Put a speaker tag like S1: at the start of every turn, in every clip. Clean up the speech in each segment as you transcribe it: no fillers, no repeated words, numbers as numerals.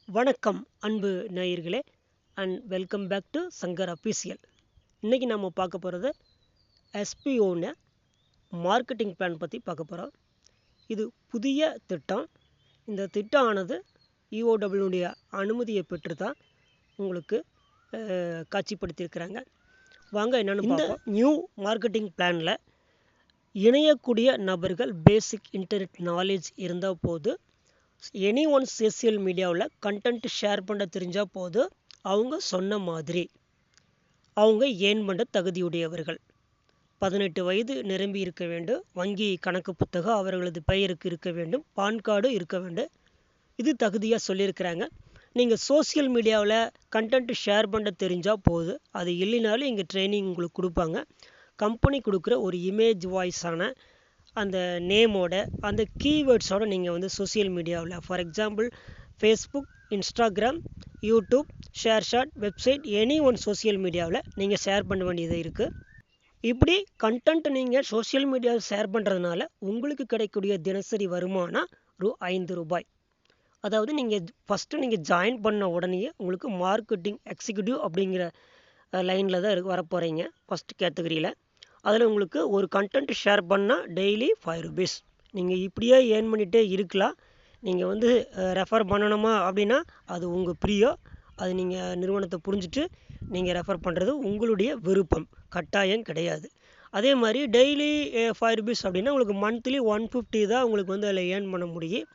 S1: வணக்கம் அன்பு நேயர்களே and welcome back to Shankar official. இன்றைக்கி நம்ம பார்க்க போகிறது எஸ்பிஓன்னு மார்க்கெட்டிங் பிளான் பற்றி பார்க்க போகிறோம். இது புதிய திட்டம். இந்த திட்டம் ஆனது இஓடபிள்யூடைய அனுமதியை பெற்று தான் உங்களுக்கு காட்சிப்படுத்தியிருக்கிறாங்க. வாங்க என்னென்னு இந்த நியூ மார்க்கெட்டிங் பிளானில் இணையக்கூடிய நபர்கள் பேசிக் இன்டர்நெட் நாலேஜ் இருந்தால் போது, எனி ஒன் சோசியல் மீடியாவில் கண்டென்ட் ஷேர் பண்ண தெரிஞ்சால் போது, அவங்க சொன்ன மாதிரி அவங்க ஏர்ன் பண்ண தகுதியுடையவர்கள். 18 வயது நிரம்பி இருக்க வேண்டும். வங்கி கணக்கு புத்தகம் அவர்களது பெயருக்கு இருக்க வேண்டும். பான் கார்டு இருக்க வேண்டும். இது தகுதியாக சொல்லியிருக்கிறாங்க. நீங்கள் சோசியல் மீடியாவில் கண்டென்ட் ஷேர் பண்ண தெரிஞ்சால் போது, அது இல்லைனாலும் இங்கே ட்ரைனிங் உங்களுக்கு கொடுப்பாங்க. கம்பெனி கொடுக்குற ஒரு இமேஜ் வாய்ஸான அந்த நேமோட அந்த கீவேர்ட்ஸோட நீங்கள் வந்து சோசியல் மீடியாவில், for example Facebook, Instagram, YouTube, ShareChat, website, any one social மீடியாவில் நீங்கள் ஷேர் பண்ண வேண்டியது இருக்குது. இப்படி கண்டென்ட் நீங்கள் சோசியல் மீடியாவில் ஷேர் பண்ணுறதுனால உங்களுக்கு கிடைக்கக்கூடிய தினசரி வருமானம் ₹5. அதாவது நீங்கள் ஃபஸ்ட்டு நீங்கள் ஜாயின் பண்ண உடனேயே உங்களுக்கு மார்க்கெட்டிங் எக்ஸிக்யூட்டிவ் அப்படிங்கிற லைனில் தான் வரப்போகிறீங்க. ஃபஸ்ட் கேட்டகரியில் அதில் உங்களுக்கு ஒரு கண்டென்ட் ஷேர் பண்ணால் டெய்லி ₹5. நீங்கள் இப்படியே ஏர்ன் பண்ணிகிட்டே இருக்கலாம். நீங்கள் வந்து ரெஃபர் பண்ணணுமா அப்படின்னா அது உங்கள் பிரியோ. அது நீங்கள் நிறுவனத்தை புரிஞ்சுட்டு நீங்கள் ரெஃபர் பண்ணுறது உங்களுடைய விருப்பம், கட்டாயம் கிடையாது. அதே மாதிரி டெய்லி ₹5 அப்படின்னா உங்களுக்கு மந்த்லி 150 தான் உங்களுக்கு வந்து அதில் ஏர்ன் பண்ண முடியும்.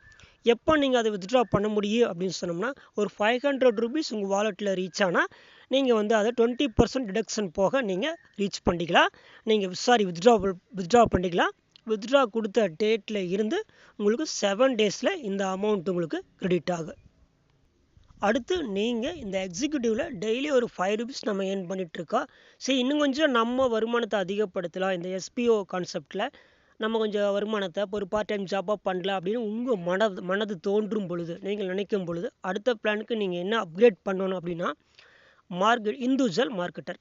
S1: எப்போ நீங்கள் அதை வித்ட்ரா பண்ண முடியும் அப்படின்னு சொன்னோம்னா, ஒரு ₹500 உங்கள் வாலெட்டில் ரீச் ஆனால் நீங்கள் வந்து அதை 20% டிடக்ஷன் போக நீங்கள் ரீச் பண்ணிக்கலாம். நீங்கள் வித்ட்ரா பண்ணிக்கலாம். வித்ட்ரா கொடுத்த டேட்டில் இருந்து உங்களுக்கு 7 டேஸில் இந்த அமௌண்ட் உங்களுக்கு கிரெடிட் ஆகும். அடுத்து நீங்கள் இந்த எக்ஸிக்யூட்டிவில் டெய்லி ஒரு ₹5 நம்ம ஏர்ன் பண்ணிகிட்ருக்கோம். சரி, இன்னும் கொஞ்சம் நம்ம வருமானத்தை அதிகப்படுத்தலாம், இந்த எஸ்பிஓ கான்செப்டில் நம்ம கொஞ்சம் வருமானத்தை ஒரு பார்ட் டைம் ஜாப்பாக பண்ணலாம் அப்படின்னு உங்கள் மனது தோன்றும் பொழுது, நீங்கள் நினைக்கும் பொழுது, அடுத்த பிளானுக்கு நீங்கள் என்ன அப்கிரேட் பண்ணணும் அப்படின்னா இண்டிவிஜுவல் மார்க்கெட்டர்.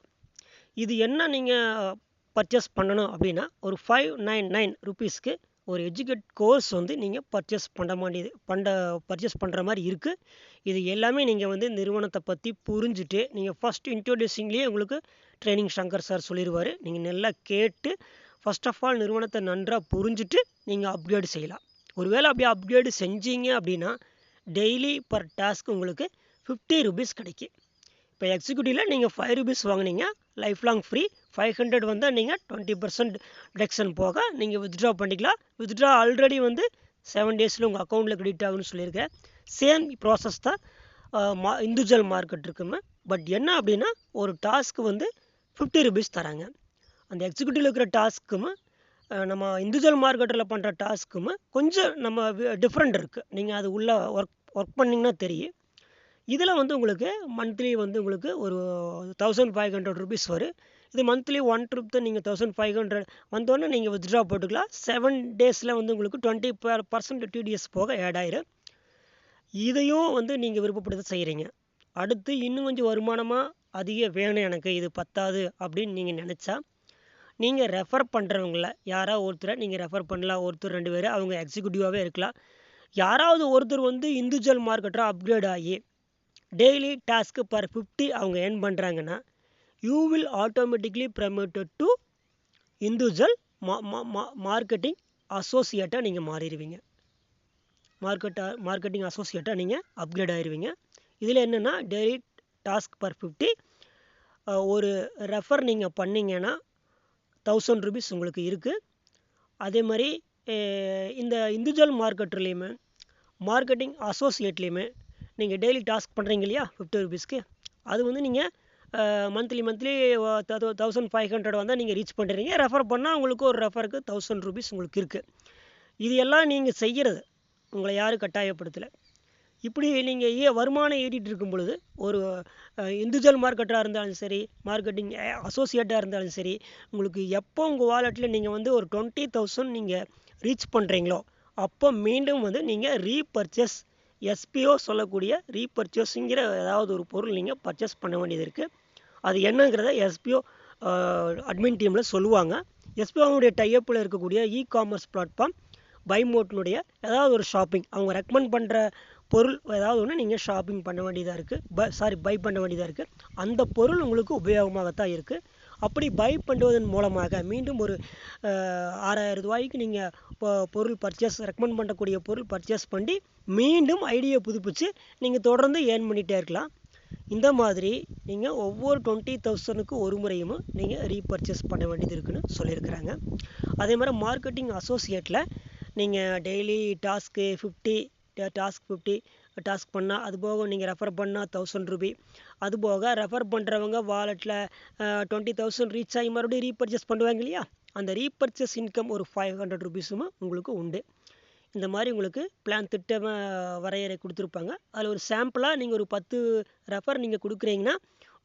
S1: இது என்ன நீங்கள் பர்ச்சேஸ் பண்ணணும் அப்படின்னா, ஒரு ₹599 ஒரு எஜுகேட் கோர்ஸ் வந்து நீங்கள் பர்ச்சேஸ் பண்ணுற மாதிரி இருக்குது. இது எல்லாமே நீங்கள் வந்து நிறுவனத்தை பற்றி புரிஞ்சுட்டு, நீங்கள் ஃபஸ்ட் இன்ட்ரோடியூசிங்லேயே உங்களுக்கு ட்ரைனிங் சங்கர் சார் சொல்லிடுவார். நீங்கள் நல்லா கேட்டு ஃபஸ்ட் ஆஃப் ஆல் நிறுவனத்தை நன்றாக புரிஞ்சுட்டு நீங்கள் அப்கிரேடு செய்யலாம். ஒருவேளை அப்படியே அப்கிரேடு செஞ்சீங்க அப்படின்னா டெய்லி பர் டாஸ்க் உங்களுக்கு ₹50 கிடைக்கும். இப்போ எக்ஸிக்யூட்டிவில் நீங்கள் ₹5 வாங்கினீங்க, லைஃப் லாங் ஃப்ரீ. 500 வந்தால் நீங்கள் 20% டிடக்ஷன் போக நீங்கள் வித்ட்ரா பண்ணிக்கலாம். வித்ட்ரா ஆல்ரெடி வந்து 7 டேஸில் உங்கள் அக்கௌண்ட்டில் கிரெடிட் ஆகுன்னு சொல்லியிருக்கேன். சேம் ப்ராசஸ் தான் இண்டிவிஜுவல் மார்க்கெட் இருக்குமே. பட் என்ன அப்படின்னா, ஒரு டாஸ்க்கு வந்து ₹50 தராங்க. அந்த எக்ஸிக்யூட்டிவில் இருக்கிற டாஸ்க்கும் நம்ம இண்டிவிஜுவல் மார்க்கெட்டில் பண்ணுற டாஸ்க்கும் கொஞ்சம் நம்ம டிஃப்ரெண்ட் இருக்குது. நீங்கள் அது உள்ள ஒர்க் பண்ணிங்கன்னா தெரியும். இதில் வந்து உங்களுக்கு மந்த்லி வந்து உங்களுக்கு ஒரு ₹1500 வரும். இது மந்த்லி 1 ட்ரிப் தான். நீங்கள் 1500 வந்தோடனே நீங்கள் வித்ட்ரா போட்டுக்கலாம். 7 டேஸில் வந்து உங்களுக்கு 20% டிடிஎஸ் போக ஆட் ஆயிரும். இதையும் வந்து நீங்கள் விருப்பப்படுத்த செய்கிறீங்க. அடுத்து இன்னும் கொஞ்சம் வருமானமாக அதிகம் வேணும், எனக்கு இது பத்தாது அப்படின்னு நீங்கள் நினச்சா, நீங்கள் ரெஃபர் பண்ணுறவங்கள யாராவது ஒருத்தரை நீங்கள் ரெஃபர் பண்ணலாம். ஒருத்தர் 2 பேர் அவங்க எக்ஸிக்யூட்டிவாகவே இருக்கலாம். யாராவது ஒருத்தர் வந்து இண்டிவிஜுவல் மார்க்கெட்டராக அப்கிரேட் ஆகி டெய்லி டாஸ்க்கு பர் 50 அவங்க ஏர்ன் பண்ணுறாங்கன்னா, you will automatically promoted to individual marketing அசோசியேட்டாக நீங்கள் மாறிடுவீங்க. மார்க்கெட்டிங் அசோசியேட்டாக நீங்கள் அப்கிரேட் ஆகிடுவீங்க. இதில் என்னென்னா, டெய்லி டாஸ்க் பர் 50 ஒரு ரெஃபர் நீங்கள் பண்ணிங்கன்னா ₹1000 உங்களுக்கு இருக்குது. அதே மாதிரி இந்த இண்டிவிஜுவல் மார்க்கெட்லேயுமே மார்க்கெட்டிங் அசோசியேட்லேயுமே நீங்கள் டெய்லி டாஸ்க் பண்ணுறீங்க இல்லையா ₹50, அது வந்து நீங்கள் மந்த்லி 1500 வந்தால் நீங்கள் ரீச் பண்ணுறீங்க. ரெஃபர் பண்ணால் உங்களுக்கு ஒரு ரெஃபருக்கு ₹1000 உங்களுக்கு இருக்குது. இது எல்லாம் நீங்கள் செய்கிறது, உங்களை யாரும் கட்டாயப்படுத்தலை. இப்படி நீங்கள் வருமானம் ஏறிட்டு இருக்கும் பொழுது, ஒரு இண்டிவிஜுவல் மார்க்கெட்டராக இருந்தாலும் சரி, மார்க்கெட்டிங் அசோசியேட்டாக இருந்தாலும் சரி, உங்களுக்கு எப்போ உங்கள் வாலெட்டில் நீங்கள் வந்து ஒரு 20,000 நீங்கள் ரீச் பண்ணுறீங்களோ, அப்போ மீண்டும் வந்து நீங்கள் ரீபர்ச்சேஸ், எஸ்பிஓ சொல்லக்கூடிய ரீபர்ச்சேஸுங்கிற ஏதாவது ஒரு பொருள் நீங்கள் பர்ச்சேஸ் பண்ண வேண்டியது இருக்குது. அது என்னங்கிறத எஸ்பிஓ அட்மின் டீமில் சொல்லுவாங்க. எஸ்பிஓனுடைய டைப்பில் இருக்கக்கூடிய இ காமர்ஸ் பிளாட்ஃபார்ம் பைமோட்னுடைய ஏதாவது ஒரு ஷாப்பிங், அவங்க ரெக்கமெண்ட் பண்ணுற பொருள் ஏதாவது ஒன்று நீங்கள் ஷாப்பிங் பண்ண வேண்டியதாக இருக்குது, பை பண்ண வேண்டியதாக இருக்குது. அந்த பொருள் உங்களுக்கு உபயோகமாகத்தான் இருக்குது. அப்படி பை பண்ணுவதன் மூலமாக மீண்டும் ஒரு 6000 ரூபாய்க்கு நீங்கள் பொருள் ரெக்கமெண்ட் பண்ணக்கூடிய பொருள் பர்ச்சேஸ் பண்ணி மீண்டும் ஐடியை புதுப்பிச்சு நீங்கள் தொடர்ந்து ஏர்ன் பண்ணிகிட்டே இருக்கலாம். இந்த மாதிரி நீங்கள் ஒவ்வொரு 20,000க்கு ஒரு முறையும் நீங்கள் ரீபர்ச்சேஸ் பண்ண வேண்டியது இருக்குன்னு சொல்லியிருக்கிறாங்க. அதே மாதிரி மார்க்கெட்டிங் அசோசியேட்டில் நீங்கள் டெய்லி டாஸ்க் 50 டாஸ்க் பண்ணால், அது போக நீங்கள் ரெஃபர் பண்ணால் 1000 ரூபி, அது போக ரெஃபர் பண்ணுறவங்க வாலெட்டில் 20,000 ரீச் ஆகி மறுபடியும் ரீபர்ச்சேஸ் பண்ணுவாங்க இல்லையா, அந்த ரீபர்ச்சேஸ் இன்கம் ஒரு 500 ரூபீஸும் உங்களுக்கு உண்டு. இந்த மாதிரி உங்களுக்கு பிளான் வரையறை கொடுத்துருப்பாங்க. அதில் ஒரு சாம்பிளாக நீங்கள் ஒரு 10 ரெஃபர் நீங்கள் கொடுக்குறீங்கன்னா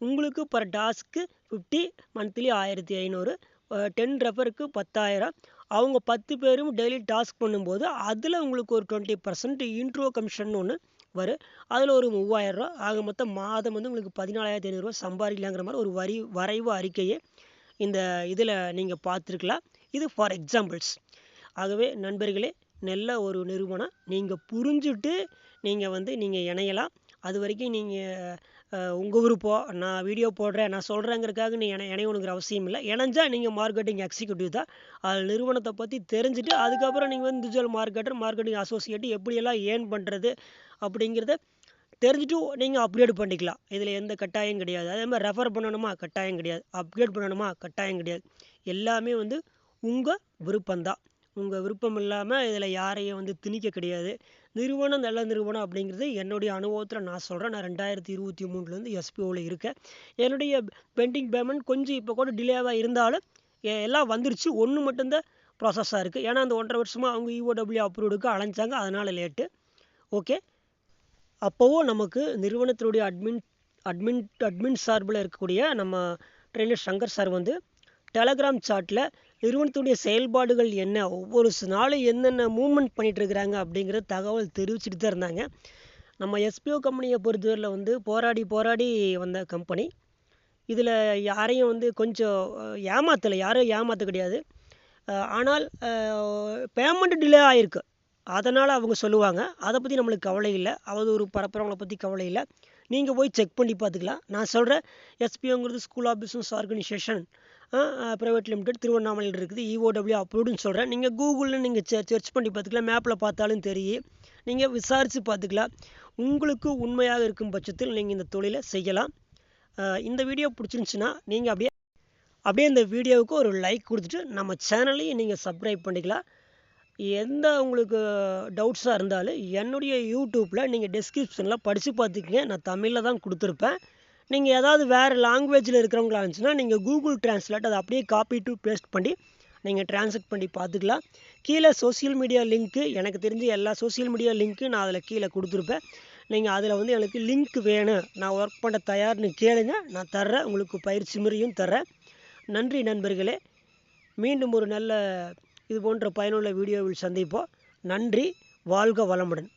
S1: உங்களுக்கு பர் டாஸ்க்கு 50, மந்த்லி 1500, 10 ரெஃபருக்கு 10,000. அவங்க 10 பேரும் டெய்லி டாஸ்க் பண்ணும்போது அதில் உங்களுக்கு ஒரு 20% இன்ட்ரோ கமிஷன் ஒன்று வரும். அதில் ஒரு 3000 ரூபா ஆக மொத்தம் மாதம் வந்து உங்களுக்கு 14,500 ரூபா சம்பாதிக்கலாங்கிற மாதிரி ஒரு வரைவு அறிக்கையை இந்த இதில் நீங்கள் பார்த்துருக்கலாம். இது ஃபார் எக்ஸாம்பிள்ஸ். ஆகவே நண்பர்களே, நல்ல ஒரு நிறுவனம் நீங்கள் புரிஞ்சுட்டு நீங்கள் இணையலாம். அது வரைக்கும் நீங்கள் உங்கள் விருப்பம், நான் வீடியோ போடுறேன், நான் சொல்கிறேங்கிறதுக்காக நீ இணையணுங்கிற அவசியம் இல்லை. இணைஞ்சால் நீங்கள் மார்க்கெட்டிங் எக்ஸிக்யூட்டிவ் தான். அது நிறுவனத்தை பற்றி தெரிஞ்சுட்டு அதுக்கப்புறம் நீங்கள் இண்டிவிஜுவல் மார்க்கெட்டிங் அசோசியேட் எப்படியெல்லாம் ஏர்ன் பண்ணுறது அப்படிங்கிறத தெரிஞ்சுட்டு நீங்கள் அப்கிரேட் பண்ணிக்கலாம். இதில் எந்த கட்டாயம் கிடையாது. அதே மாதிரி ரெஃபர் பண்ணணுமா கட்டாயம் கிடையாது, அப்கிரேட் பண்ணணுமா கட்டாயம் கிடையாது. எல்லாமே உங்கள் விருப்பம்தான். உங்கள் விருப்பம் இல்லாமல் இதில் யாரையும் திணிக்க கிடையாது. நிறுவனம் நல்ல நிறுவனம் அப்படிங்கிறது என்னுடைய அனுபவத்தில் நான் சொல்கிறேன். நான் 2023 எஸ்பிஓவில் இருக்கேன். என்னுடைய பெண்டிங் பேமெண்ட் கொஞ்சம் இப்போ கூட டிலேவாக இருந்தாலும் எல்லாம் வந்துருச்சு. ஒன்று மட்டும்தான் ப்ராசஸாக இருக்குது. ஏன்னா அந்த 1.5 வருஷமாக அவங்க EOW அப்ரூவ்டுக்கு அலைஞ்சாங்க, அதனால் லேட்டு. ஓகே, அப்போவும் நமக்கு நிறுவனத்தினுடைய அட்மின் சார்பில் இருக்கக்கூடிய நம்ம ட்ரெயினர் சங்கர் சார் டெலகிராம் சாட்டில் நிறுவனத்துடைய செயல்பாடுகள் என்ன, ஒவ்வொரு நாளும் என்னென்ன மூவ்மெண்ட் பண்ணிகிட்டு இருக்கிறாங்க அப்படிங்கிற தகவல் தெரிவிச்சுட்டு தான் இருந்தாங்க. நம்ம எஸ்பிஓ கம்பெனியை பொறுத்தவரையில் போராடி வந்த கம்பெனி. இதில் யாரையும் கொஞ்சம் யாரும் ஏமாற்ற கிடையாது. ஆனால் பேமெண்ட் டிலே ஆகிருக்கு, அதனால் அவங்க சொல்லுவாங்க. அதை பற்றி நம்மளுக்கு கவலை இல்லை. அவதூறு பரப்புறவங்களை பற்றி கவலை இல்லை. நீங்கள் போய் செக் பண்ணி பார்த்துக்கலாம். நான் சொல்கிறேன், எஸ்பிஓங்கிறது school of business organisation private limited, திருவண்ணாமலையில் இருக்குது, EOW அப்ரூவ்டுன்னு சொல்கிறேன். நீங்கள் கூகுளில் நீங்கள் சர்ச் பண்ணி பார்த்துக்கலாம், மேப்பில் பார்த்தாலும் தெரியும். நீங்கள் விசாரித்து பார்த்துக்கலாம். உங்களுக்கு உண்மையாக இருக்கும் பட்சத்தில் நீங்கள் இந்த தொழிலை செய்யலாம். இந்த வீடியோ பிடிச்சிருந்துச்சுன்னா நீங்கள் அப்படியே இந்த வீடியோவுக்கு ஒரு லைக் கொடுத்துட்டு நம்ம சேனலையும் நீங்கள் சப்ஸ்கிரைப் பண்ணிக்கலாம். எந்த உங்களுக்கு டவுட்ஸாக இருந்தாலும் என்னுடைய யூடியூப்பில் நீங்கள் டிஸ்கிரிப்ஷனில் படித்து பார்த்துக்கிங்க. நான் தமிழில் தான் கொடுத்துருப்பேன். நீங்கள் ஏதாவது வேறு லாங்குவேஜில் இருக்கிறவங்களா இருந்துச்சுன்னா நீங்கள் கூகுள் டிரான்ஸ்லேட் அதை அப்படியே காப்பி டு பேஸ்ட் பண்ணி நீங்கள் டிரான்ஸ்லேட் பண்ணி பார்த்துக்கலாம். கீழே சோசியல் மீடியா லிங்க்கு, எனக்கு தெரிஞ்ச எல்லா சோசியல் மீடியா லிங்க்கு நான் அதில் கீழே கொடுத்துருப்பேன். நீங்கள் அதில் எனக்கு லிங்க் வேணும், நான் ஒர்க் பண்ண தயார்னு கேளுங்க, நான் தர்றேன். உங்களுக்கு பயிற்சி முறையும் தர்றேன். நன்றி நண்பர்களே. மீண்டும் ஒரு நல்ல இது போன்ற பயனுள்ள வீடியோவில் சந்திப்போம். நன்றி. வாழ்க வளமுடன்.